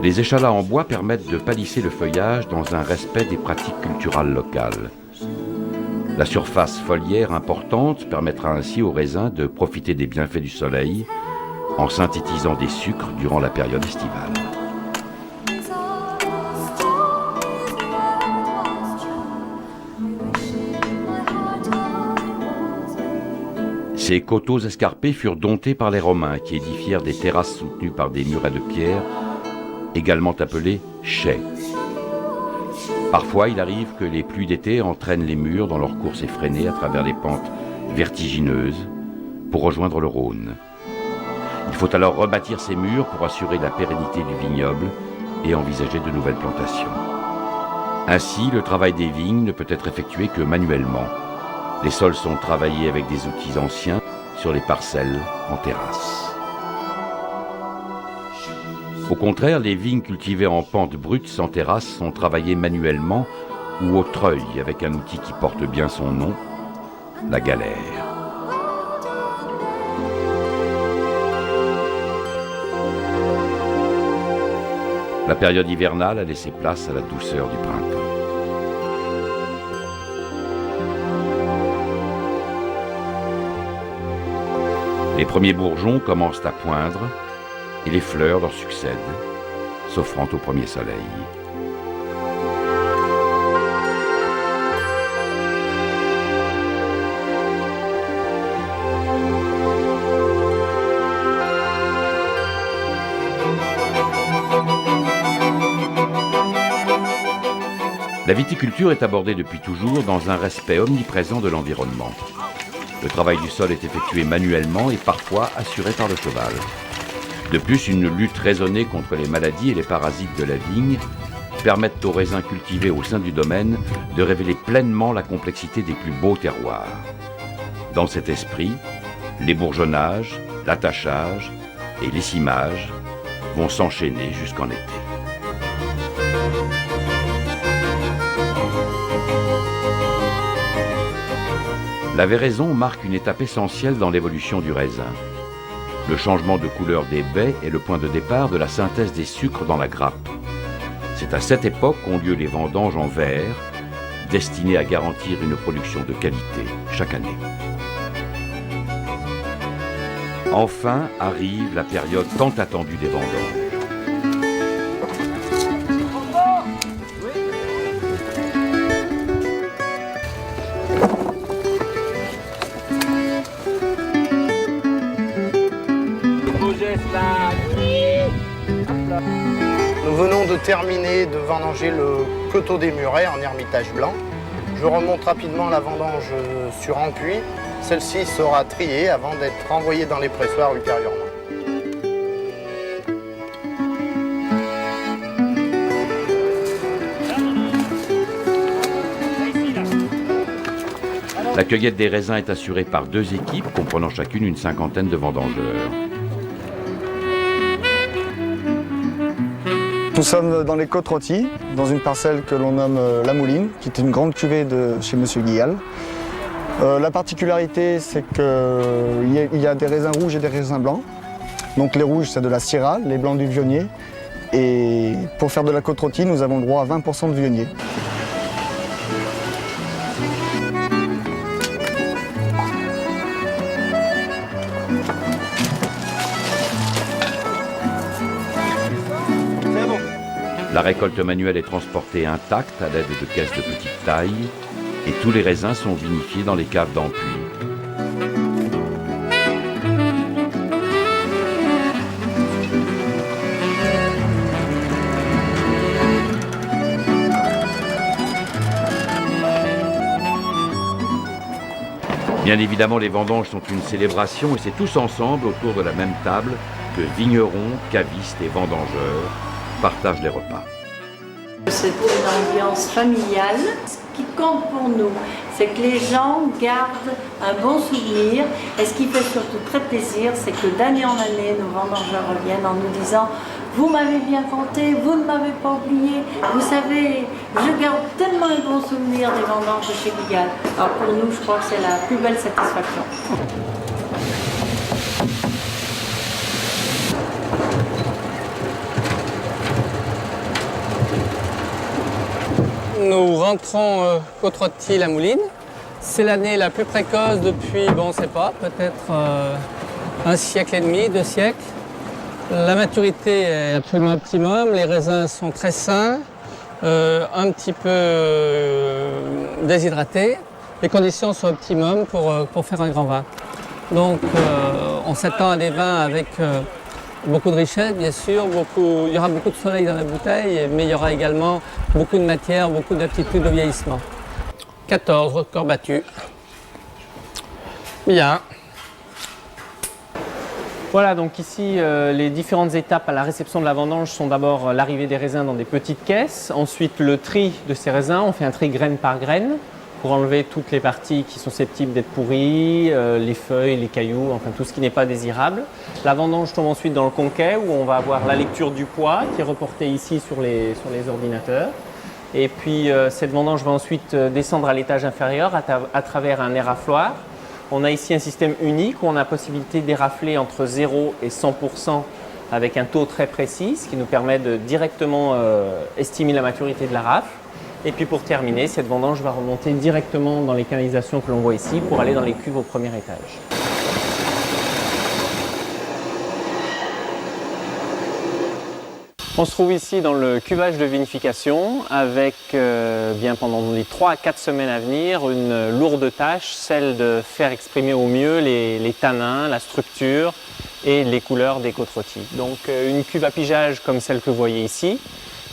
Les échalas en bois permettent de palisser le feuillage dans un respect des pratiques culturales locales. La surface foliaire importante permettra ainsi aux raisins de profiter des bienfaits du soleil en synthétisant des sucres durant la période estivale. Ces coteaux escarpés furent domptés par les Romains qui édifièrent des terrasses soutenues par des murets de pierre, également appelés chais. Parfois, il arrive que les pluies d'été entraînent les murs dans leur course effrénée à travers les pentes vertigineuses pour rejoindre le Rhône. Il faut alors rebâtir ces murs pour assurer la pérennité du vignoble et envisager de nouvelles plantations. Ainsi, le travail des vignes ne peut être effectué que manuellement. Les sols sont travaillés avec des outils anciens sur les parcelles en terrasse. Au contraire, les vignes cultivées en pente brute sans terrasse sont travaillées manuellement ou au treuil avec un outil qui porte bien son nom, la galère. La période hivernale a laissé place à la douceur du printemps. Les premiers bourgeons commencent à poindre et les fleurs leur succèdent, s'offrant au premier soleil. La viticulture est abordée depuis toujours dans un respect omniprésent de l'environnement. Le travail du sol est effectué manuellement et parfois assuré par le cheval. De plus, une lutte raisonnée contre les maladies et les parasites de la vigne permettent aux raisins cultivés au sein du domaine de révéler pleinement la complexité des plus beaux terroirs. Dans cet esprit, les bourgeonnages, l'attachage et l'essimage vont s'enchaîner jusqu'en été. La véraison marque une étape essentielle dans l'évolution du raisin. Le changement de couleur des baies est le point de départ de la synthèse des sucres dans la grappe. C'est à cette époque qu'ont lieu les vendanges en verre, destinées à garantir une production de qualité chaque année. Enfin arrive la période tant attendue des vendanges. Nous venons de terminer de vendanger le coteau des Murets en Ermitage blanc. Je remonte rapidement la vendange sur empuis. Celle-ci sera triée avant d'être envoyée dans les pressoirs ultérieurement. La cueillette des raisins est assurée par 2 équipes comprenant chacune une cinquantaine de vendangeurs. Nous sommes dans les Côtes-Rôties, dans une parcelle que l'on nomme La Mouline, qui est une grande cuvée de chez M. Guial. La particularité, c'est qu'il y a des raisins rouges et des raisins blancs. Donc les rouges, c'est de la Syrah, les blancs du Vionnier. Et pour faire de la Côte-Rôtie, nous avons le droit à 20% de Vionnier. La récolte manuelle est transportée intacte à l'aide de caisses de petite taille et tous les raisins sont vinifiés dans les caves d'empuis. Bien évidemment, les vendanges sont une célébration et c'est tous ensemble autour de la même table que vignerons, cavistes et vendangeurs partagent les repas. C'est une ambiance familiale. Ce qui compte pour nous, c'est que les gens gardent un bon souvenir. Et ce qui fait surtout très plaisir, c'est que d'année en année, nos vendangeurs reviennent en nous disant vous m'avez bien compté, vous ne m'avez pas oublié. Vous savez, je garde tellement un bon souvenir des vendanges de chez Guigal. Alors pour nous, je crois que c'est la plus belle satisfaction. Nous rentrons Côte-Rôtie-la-Mouline. C'est l'année la plus précoce depuis, bon, on ne sait pas, peut-être un siècle et demi, 2 siècles. La maturité est absolument optimum, les raisins sont très sains, un petit peu déshydratés. Les conditions sont optimum pour faire un grand vin. Donc on s'attend à des vins avec beaucoup de richesse, bien sûr, il y aura beaucoup de soleil dans la bouteille, mais il y aura également beaucoup de matière, beaucoup d'aptitude au vieillissement. 14, record battu. Bien. Voilà, donc ici, les différentes étapes à la réception de la vendange sont d'abord l'arrivée des raisins dans des petites caisses, ensuite le tri de ces raisins, on fait un tri graine par graine pour enlever toutes les parties qui sont susceptibles d'être pourries, les feuilles, les cailloux, enfin tout ce qui n'est pas désirable. La vendange tombe ensuite dans le conquet où on va avoir la lecture du poids qui est reportée ici sur les ordinateurs. Et puis cette vendange va ensuite descendre à l'étage inférieur à travers un érafloir. On a ici un système unique où on a la possibilité d'érafler entre 0 et 100% avec un taux très précis, ce qui nous permet de directement estimer la maturité de la rafle. Et puis pour terminer, cette vendange va remonter directement dans les canalisations que l'on voit ici pour aller dans les cuves au premier étage. On se trouve ici dans le cuvage de vinification avec bien pendant les 3 à 4 semaines à venir une lourde tâche, celle de faire exprimer au mieux les tanins, la structure et les couleurs des côtes-rôties. Donc une cuve à pigeage comme celle que vous voyez ici,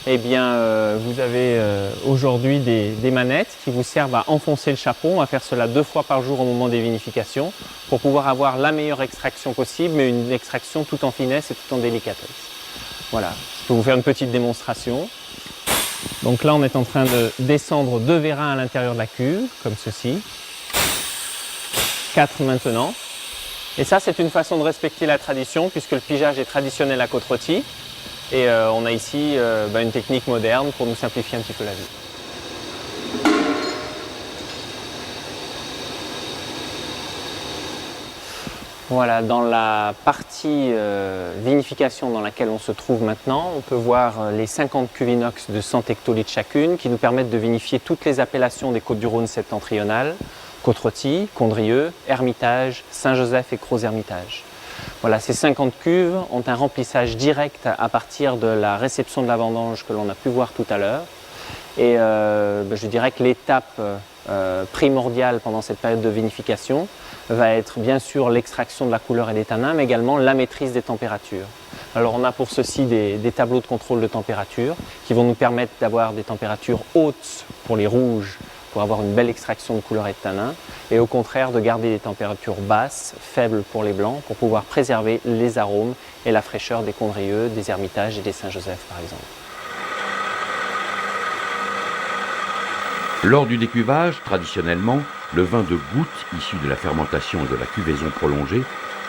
eh bien, vous avez aujourd'hui des manettes qui vous servent à enfoncer le chapon. On va faire cela 2 fois par jour au moment des vinifications pour pouvoir avoir la meilleure extraction possible, mais une extraction tout en finesse et tout en délicatesse. Voilà, je peux vous faire une petite démonstration. Donc là, on est en train de descendre 2 vérins à l'intérieur de la cuve, comme ceci. 4 maintenant. Et ça, c'est une façon de respecter la tradition, puisque le pigeage est traditionnel à Côte-Rôtie. Et on a ici une technique moderne pour nous simplifier un petit peu la vie. Voilà, dans la partie vinification dans laquelle on se trouve maintenant, on peut voir les 50 cuves inox de 100 hectolitres chacune qui nous permettent de vinifier toutes les appellations des Côtes-du-Rhône septentrionales, Côte-Rôtie, Condrieu, Hermitage, Saint-Joseph et Crozes-Hermitage. Voilà, ces 50 cuves ont un remplissage direct à partir de la réception de la vendange que l'on a pu voir tout à l'heure. Et je dirais que l'étape primordiale pendant cette période de vinification va être bien sûr l'extraction de la couleur et des tanins, mais également la maîtrise des températures. Alors on a pour ceci des tableaux de contrôle de température qui vont nous permettre d'avoir des températures hautes pour les rouges, pour avoir une belle extraction de couleur et de tanins, et au contraire de garder des températures basses, faibles pour les blancs, pour pouvoir préserver les arômes et la fraîcheur des Condrieu, des Hermitages et des Saint-Joseph par exemple. Lors du décuvage, traditionnellement, le vin de goutte issu de la fermentation et de la cuvaison prolongée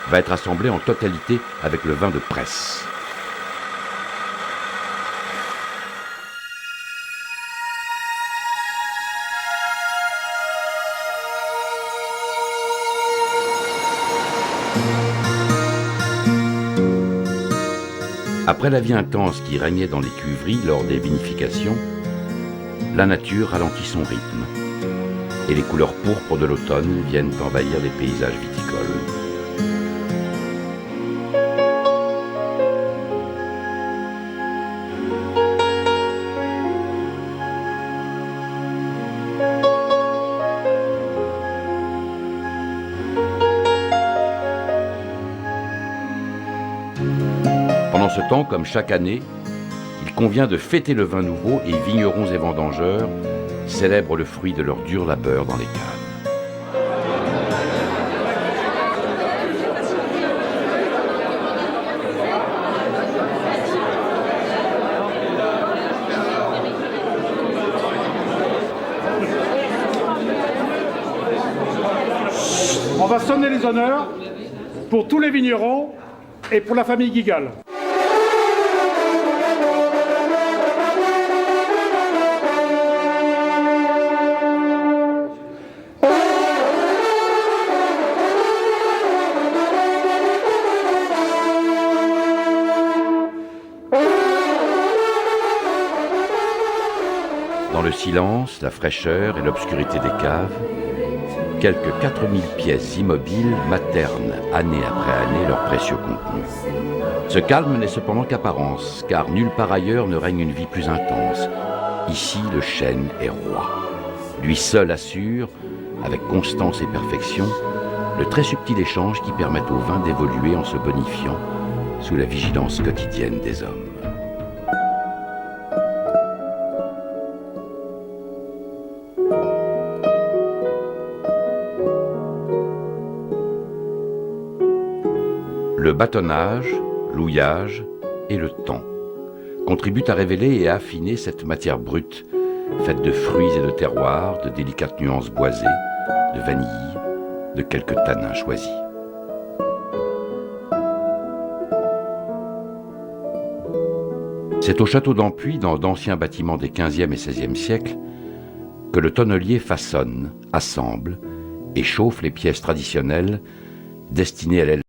va être assemblé en totalité avec le vin de presse. Après la vie intense qui régnait dans les cuveries lors des vinifications, la nature ralentit son rythme et les couleurs pourpres de l'automne viennent envahir les paysages viticoles. Pendant ce temps, comme chaque année, il convient de fêter le vin nouveau et vignerons et vendangeurs célèbrent le fruit de leur dur labeur dans les caves. On va sonner les honneurs pour tous les vignerons et pour la famille Guigal. silence, la fraîcheur et l'obscurité des caves, quelques 4000 pièces immobiles maternent année après année leur précieux contenu. Ce calme n'est cependant qu'apparence, car nulle part ailleurs ne règne une vie plus intense. Ici, le chêne est roi. Lui seul assure, avec constance et perfection, le très subtil échange qui permet au vin d'évoluer en se bonifiant sous la vigilance quotidienne des hommes. Le bâtonnage, l'houillage et le temps contribuent à révéler et à affiner cette matière brute, faite de fruits et de terroirs, de délicates nuances boisées, de vanille, de quelques tanins choisis. C'est au château d'Ampuis, dans d'anciens bâtiments des XVe et XVIe siècles, que le tonnelier façonne, assemble et chauffe les pièces traditionnelles destinées à l'élevage